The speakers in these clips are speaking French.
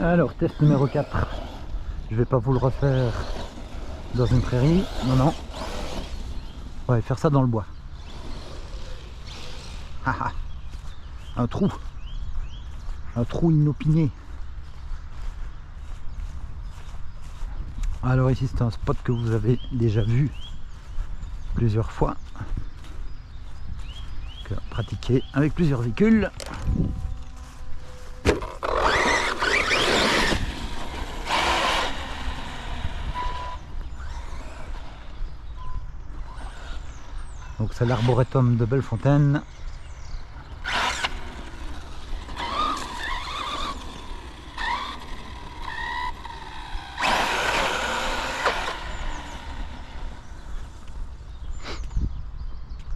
Alors, test numéro 4. Je vais pas vous le refaire dans une prairie. Non, non. On va faire ça dans le bois. Haha. Un trou. Un trou inopiné. Alors ici c'est un spot que vous avez déjà vu plusieurs fois. Pratiqué avec plusieurs véhicules. Donc c'est l'arboretum de Bellefontaine.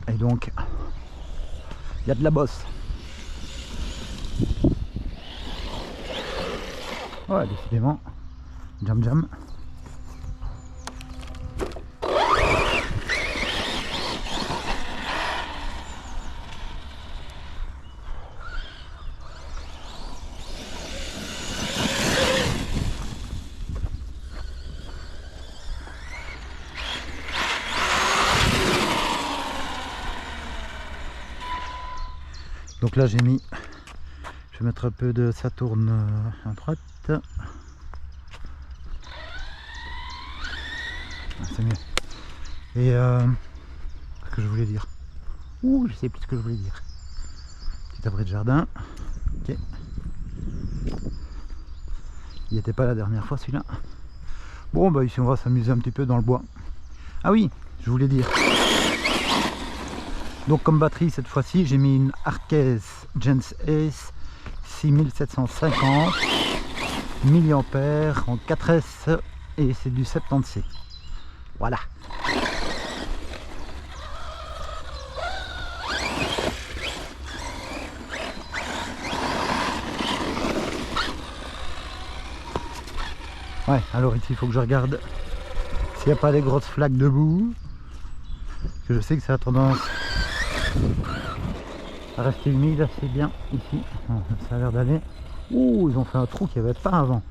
Et donc il y a de la bosse. Ouais, décidément. Jam jam. Donc là j'ai mis, je vais mettre un peu de Saturne à droite. C'est mieux. Et ce que je voulais dire. Ouh, je sais plus ce que je voulais dire. Petit abri de jardin. Ok. Il n'était pas la dernière fois celui-là. Bon bah ici on va s'amuser un petit peu dans le bois. Ah oui, je voulais dire. Donc comme batterie cette fois-ci j'ai mis une Arques Gens Ace 6750 mAh en 4S et c'est du 70C. Voilà. Ouais, alors ici il faut que je regarde s'il n'y a pas des grosses flaques de boue. Parce que je sais que ça a tendance à rester humide assez bien ici. Ça a l'air d'aller. Ouh, ils ont fait un trou qu'il n'y avait pas avant.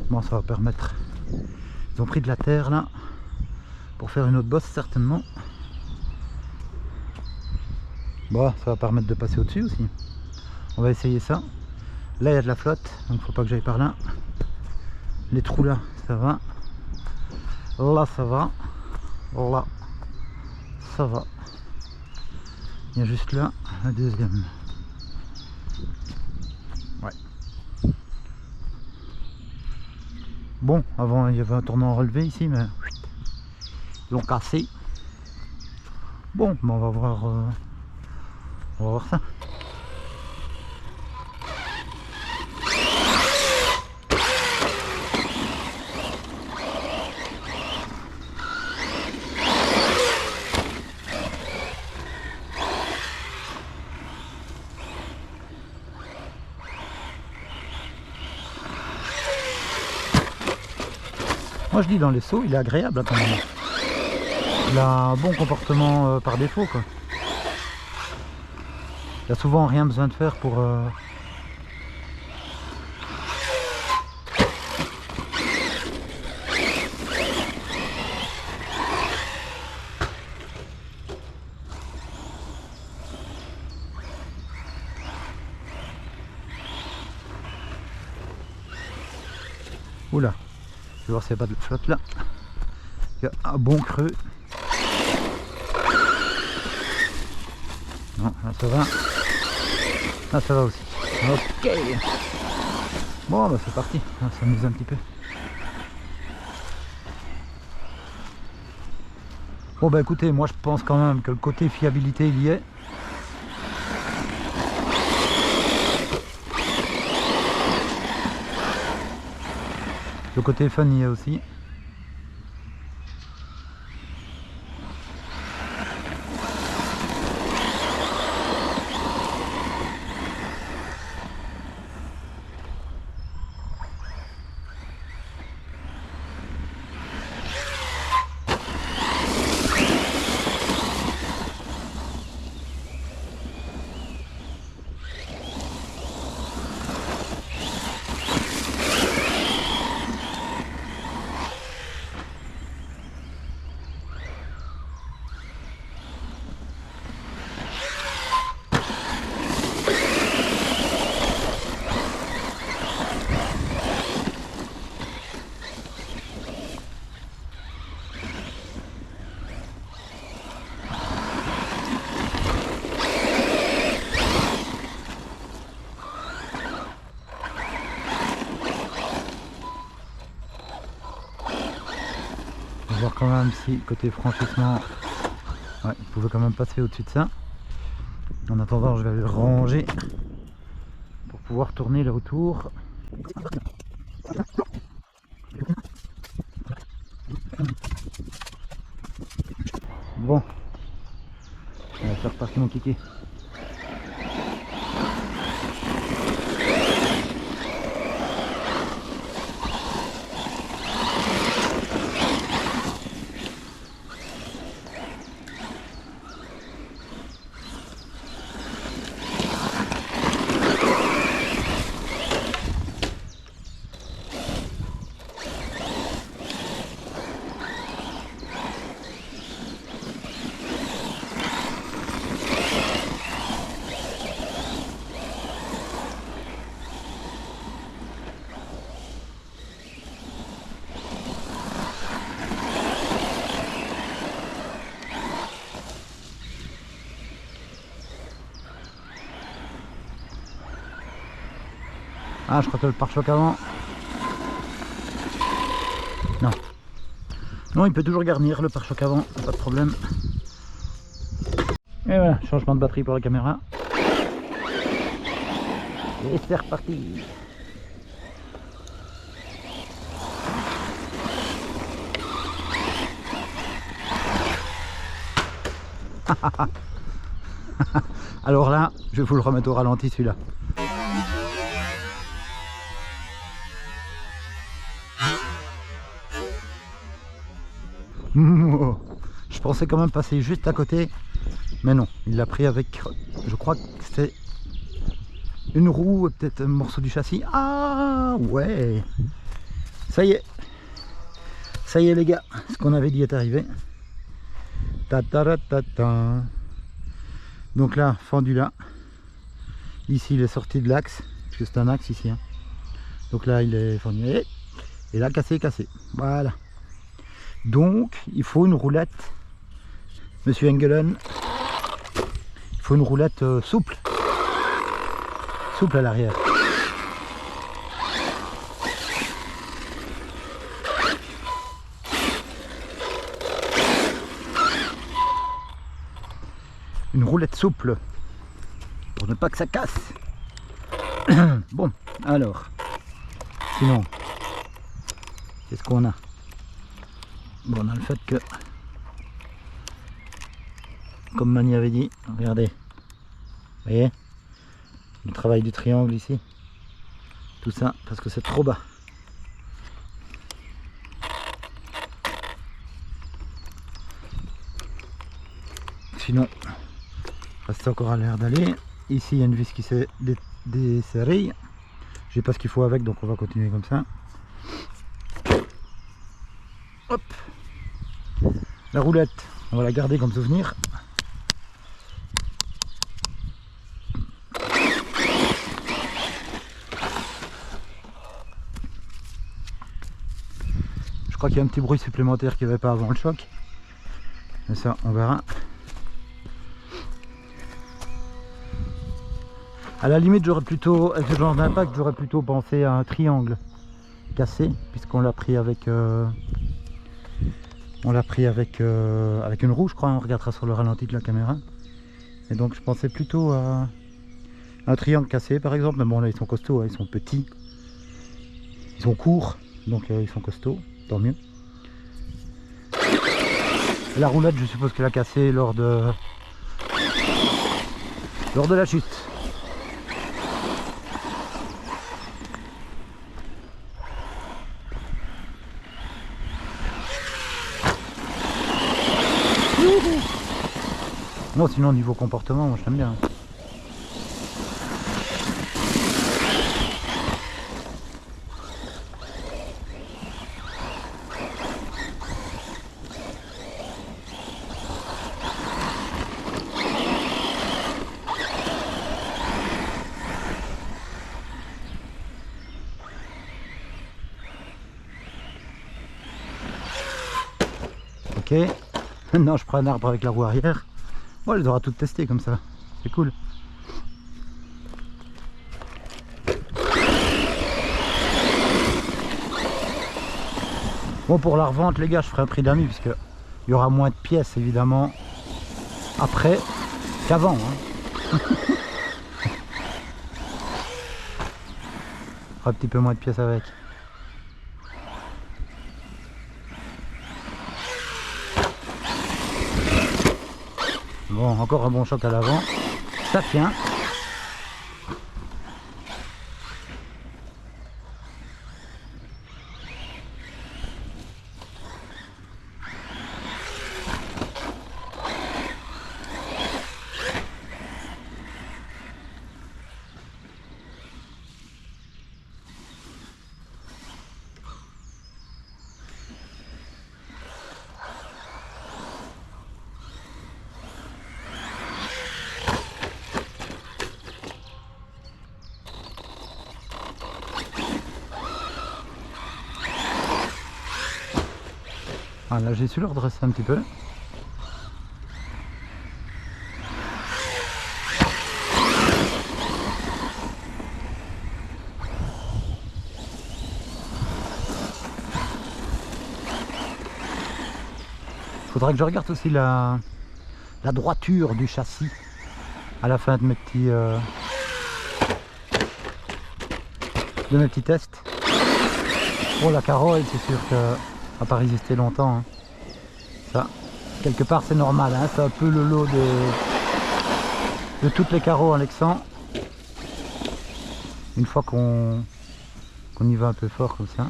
Bon, ça va permettre. Ils ont pris de la terre là pour faire une autre bosse certainement. Bon, ça va permettre de passer au-dessus aussi. On va essayer ça. Là il y a de la flotte, donc faut pas que j'aille par là. Les trous là, ça va. Là ça va. Là ça va. Il y a juste là la deuxième. Ouais. Bon, avant il y avait un tournant relevé ici, mais ils l'ont cassé. Bon, ben on va voir ça. Moi je dis dans les sauts, il est agréable quand même. Il a un bon comportement par défaut quoi. Il n'y a souvent rien besoin de faire pour Oula, je vais voir s'il n'y a pas de flotte là. Il y a un bon creux. Non, là ça va. Là ça va aussi. Ok. Bon bah c'est parti, on va s'amuser un petit peu. Bon bah écoutez, moi je pense quand même que le côté fiabilité il y est. Le côté fun il y est aussi. voir quand même si côté franchissement, ouais, il pouvait quand même passer au-dessus de ça. En attendant, je vais le ranger pour pouvoir tourner le retour. Bon, c'est reparti mon kiki. Ah, je crois que le pare-choc avant. Non. Non, il peut toujours garnir le pare-choc avant, pas de problème. Et voilà, changement de batterie pour la caméra. Et c'est reparti. Alors là, je vais vous le remettre au ralenti celui-là. Je pensais quand même passer juste à côté, mais non, il l'a pris avec, je crois que c'était une roue, peut-être un morceau du châssis. Ah ouais, ça y est les gars, ce qu'on avait dit est arrivé. Ta ta ta ta ta. Donc là, fendu là, ici il est sorti de l'axe, parce que c'est un axe ici, hein. Donc là il est fendu, et là cassé, voilà. Donc il faut une roulette, monsieur Engelen, il faut une roulette souple à l'arrière. Une roulette souple pour ne pas que ça casse. Bon, alors, sinon, qu'est-ce qu'on a? Bon, on a le fait que, comme Mani avait dit, regardez, vous voyez, le travail du triangle ici, tout ça parce que c'est trop bas. Sinon, reste encore à l'air d'aller. Ici, il y a une vis qui s'est desserrée. Je sais pas ce qu'il faut avec, donc on va continuer comme ça. Hop. La roulette, on va la garder comme souvenir. Je crois qu'il y a un petit bruit supplémentaire qu'il n'y avait pas avant le choc. Mais ça, on verra. À la limite, j'aurais plutôt, avec ce genre d'impact, j'aurais plutôt pensé à un triangle cassé, puisqu'on l'a pris avec avec une roue, je crois. On regardera sur le ralenti de la caméra. Et donc je pensais plutôt à un triangle cassé par exemple. Mais bon, là ils sont costauds, hein, ils sont petits, ils sont courts, donc ils sont costauds, tant mieux. Et la roulette, je suppose qu'elle a cassé lors de la chute. Non, sinon au niveau comportement, moi je l'aime bien. Ok, maintenant je prends un arbre avec la roue arrière. Bon, elle aura tout testé comme ça, c'est cool. Bon, pour la revente les gars, je ferai un prix d'amis puisque il y aura moins de pièces évidemment après qu'avant, hein. Un petit peu moins de pièces avec. Bon, encore un bon choc à l'avant, ça tient. Ah, là j'ai su le redresser un petit peu. Faudra que je regarde aussi la droiture du châssis à la fin de mes petits tests. Bon, la carole c'est sûr qu'elle va pas résister longtemps, hein. Ça, quelque part c'est normal, hein. C'est un peu le lot de toutes les carreaux en Lexan. Une fois qu'on y va un peu fort comme ça.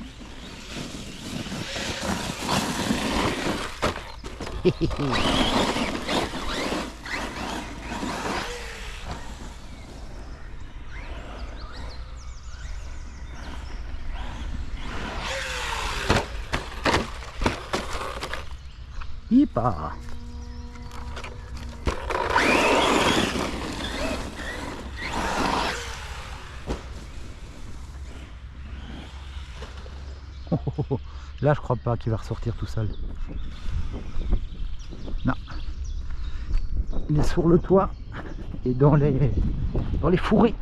Hipa. Oh, oh, oh. Là je crois pas qu'il va ressortir tout seul. Non. Il est sur le toit et dans les fourrés.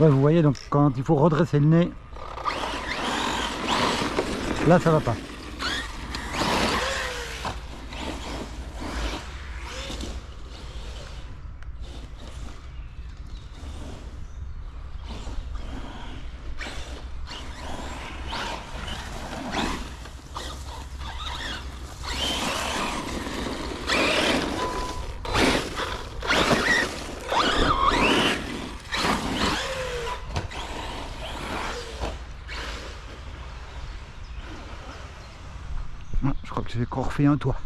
Ouais, vous voyez, donc quand il faut redresser le nez, là ça va pas. Je crois que j'ai encore fait un toit.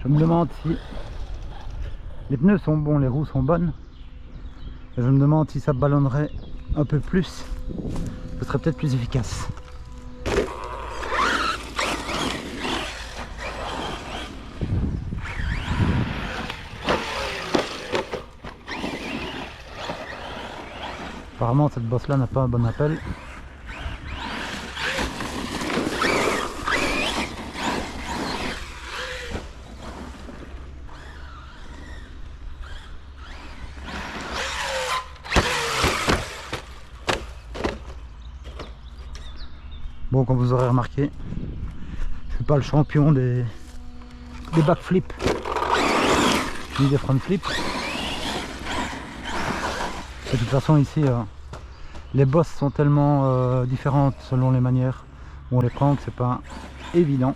Je me demande si les pneus sont bons, les roues sont bonnes. Et je me demande si ça ballonnerait un peu plus. Ce serait peut-être plus efficace. Apparemment cette bosse là n'a pas un bon appel. Bon, comme vous aurez remarqué, je suis pas le champion des backflips ni des front flips. De toute façon ici les bosses sont tellement différentes selon les manières où on les prend que c'est pas évident.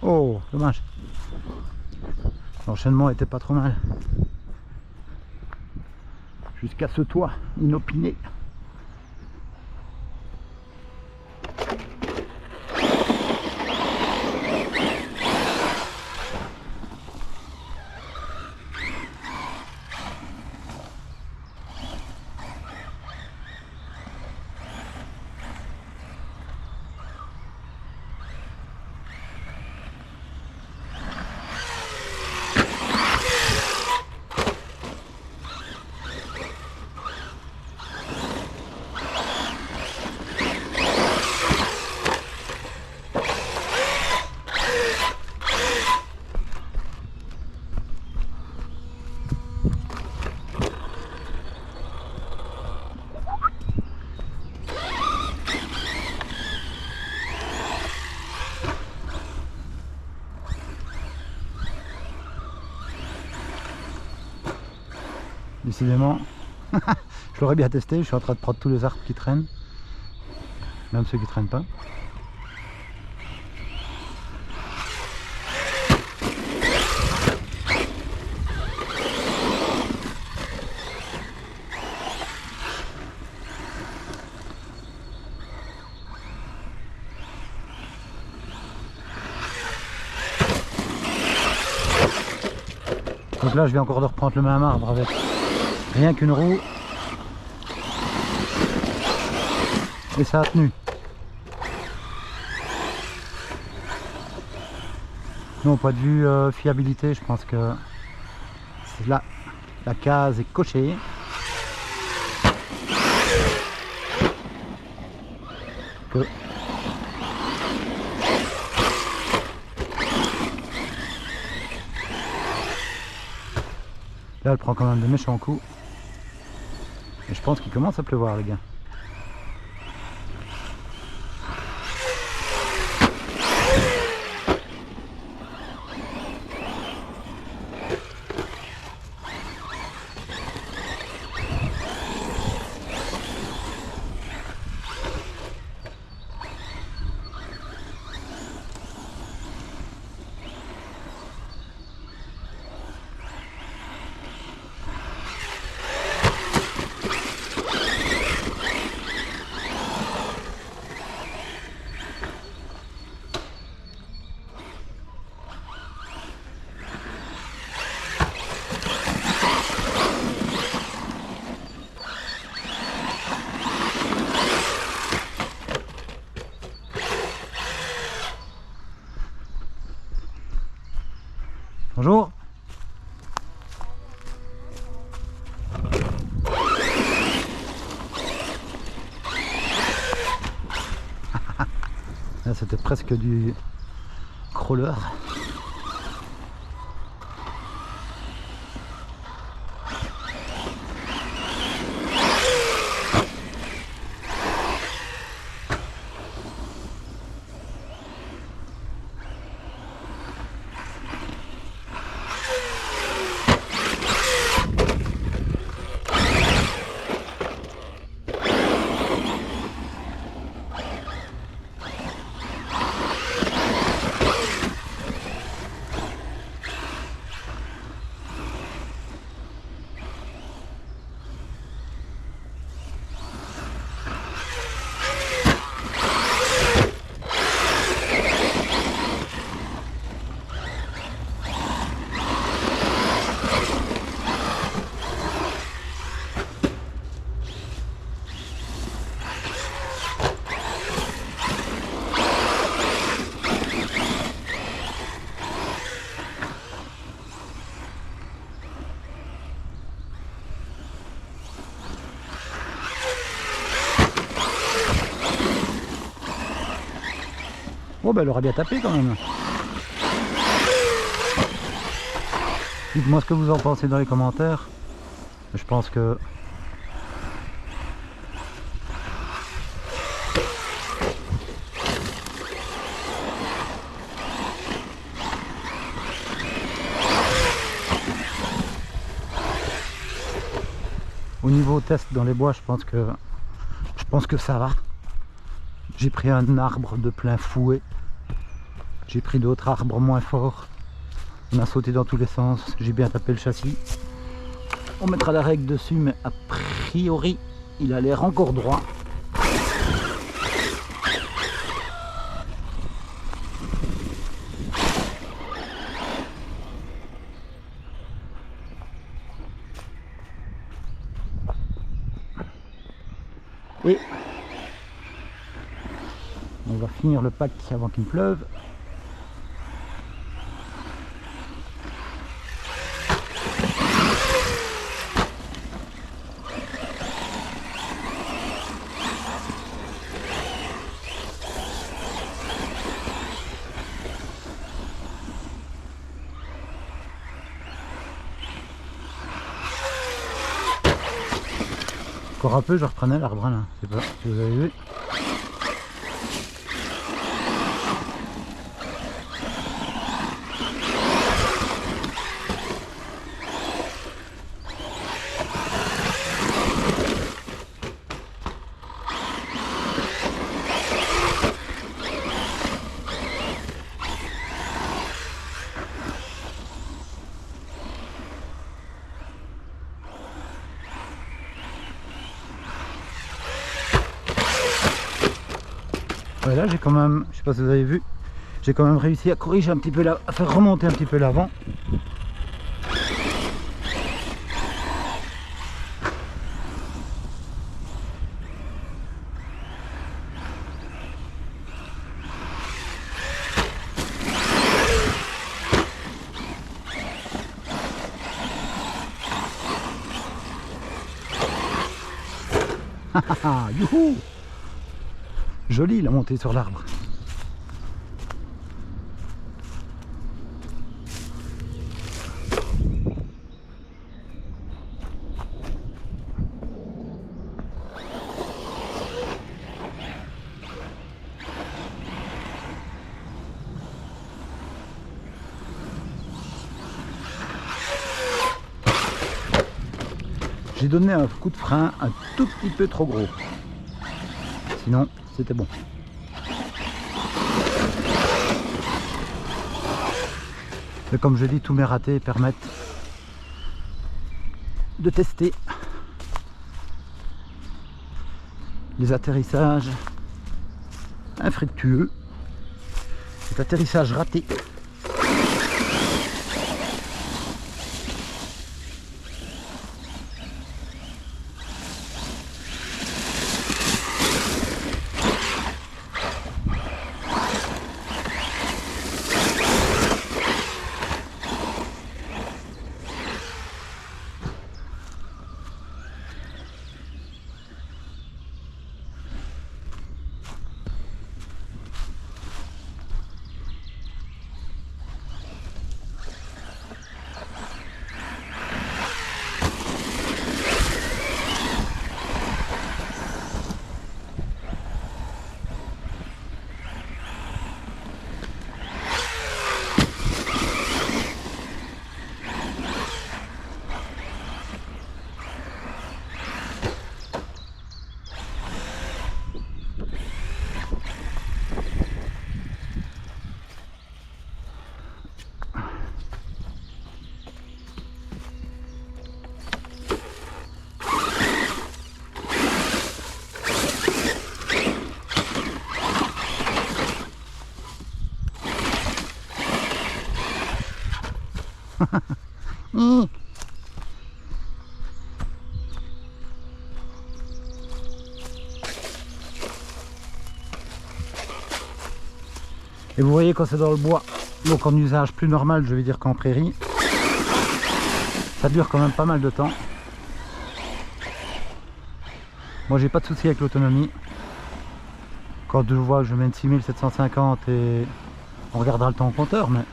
Oh, dommage. L'enchaînement était pas trop mal. Jusqu'à ce toit inopiné. Décidément, je l'aurais bien testé, je suis en train de prendre tous les arbres qui traînent, même ceux qui traînent pas. Donc là je viens encore de reprendre le même arbre avec rien qu'une roue et ça a tenu. Non, point de vue fiabilité, je pense que là la case est cochée. Que là elle prend quand même de méchants coups. Et je pense qu'il commence à pleuvoir les gars. Bonjour. Là c'était presque du crawler. Oh ben elle aura bien tapé quand même. Dites-moi ce que vous en pensez dans les commentaires. Je pense que au niveau test dans les bois, je pense que ça va. J'ai pris un arbre de plein fouet. J'ai pris d'autres arbres moins forts. On a sauté dans tous les sens. J'ai bien tapé le châssis. On mettra la règle dessus, mais a priori, il a l'air encore droit. Et on va finir le pack avant qu'il pleuve. Encore un peu, je reprenais l'arbre là. Je sais pas si vous avez vu. Ouais, là j'ai quand même, je sais pas si vous avez vu, j'ai quand même réussi à corriger un petit peu à faire remonter un petit peu l'avant. Youhou! Joli la montée sur l'arbre. J'ai donné un coup de frein un tout petit peu trop gros. Sinon, c'était bon. Mais comme je dis, tous mes ratés permettent de tester les atterrissages infructueux, cet atterrissage raté. Et vous voyez, quand c'est dans le bois, donc en usage plus normal, je vais dire qu'en prairie, ça dure quand même pas mal de temps. Moi j'ai pas de souci avec l'autonomie. Quand je vois que je mène 6750 et on regardera le temps au compteur, mais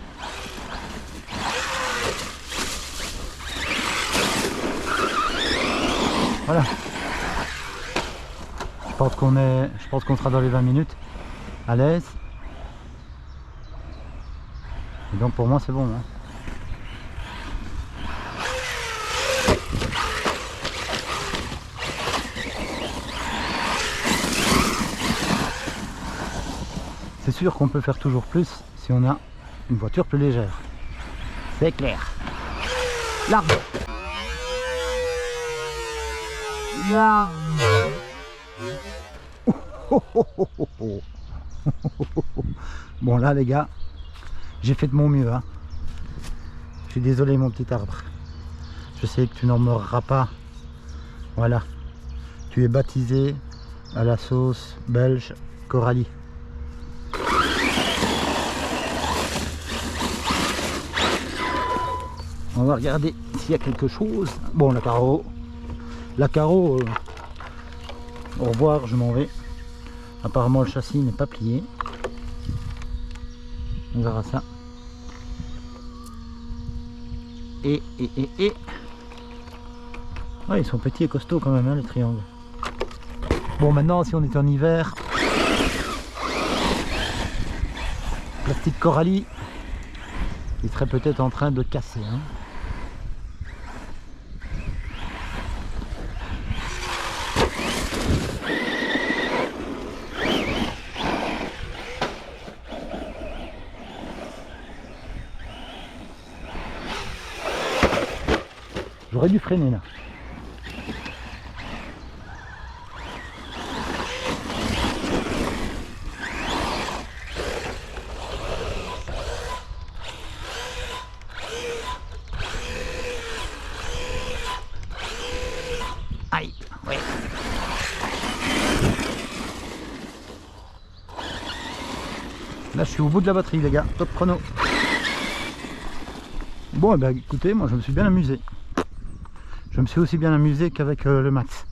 voilà. Je pense qu'on sera dans les 20 minutes à l'aise. Et donc pour moi c'est bon. Hein. C'est sûr qu'on peut faire toujours plus si on a une voiture plus légère. C'est clair. L'arbre. L'arbre. Bon là les gars, j'ai fait de mon mieux. Hein. Je suis désolé mon petit arbre. Je sais que tu n'en mourras pas. Voilà. Tu es baptisé à la sauce belge Coralie. On va regarder s'il y a quelque chose. Bon, la carreau. La carreau, au revoir, je m'en vais. Apparemment, le châssis n'est pas plié. On verra ça. Et. Ouais, ils sont petits et costauds quand même, hein, les triangles. Bon, maintenant, si on est en hiver, plastique Coralie, il serait peut-être en train de casser. Hein. J'aurais dû freiner là. Aïe, ouais. Là je suis au bout de la batterie les gars, top chrono. Bon, eh ben, écoutez, moi je me suis bien amusé. Je me suis aussi bien amusé qu'avec le Max.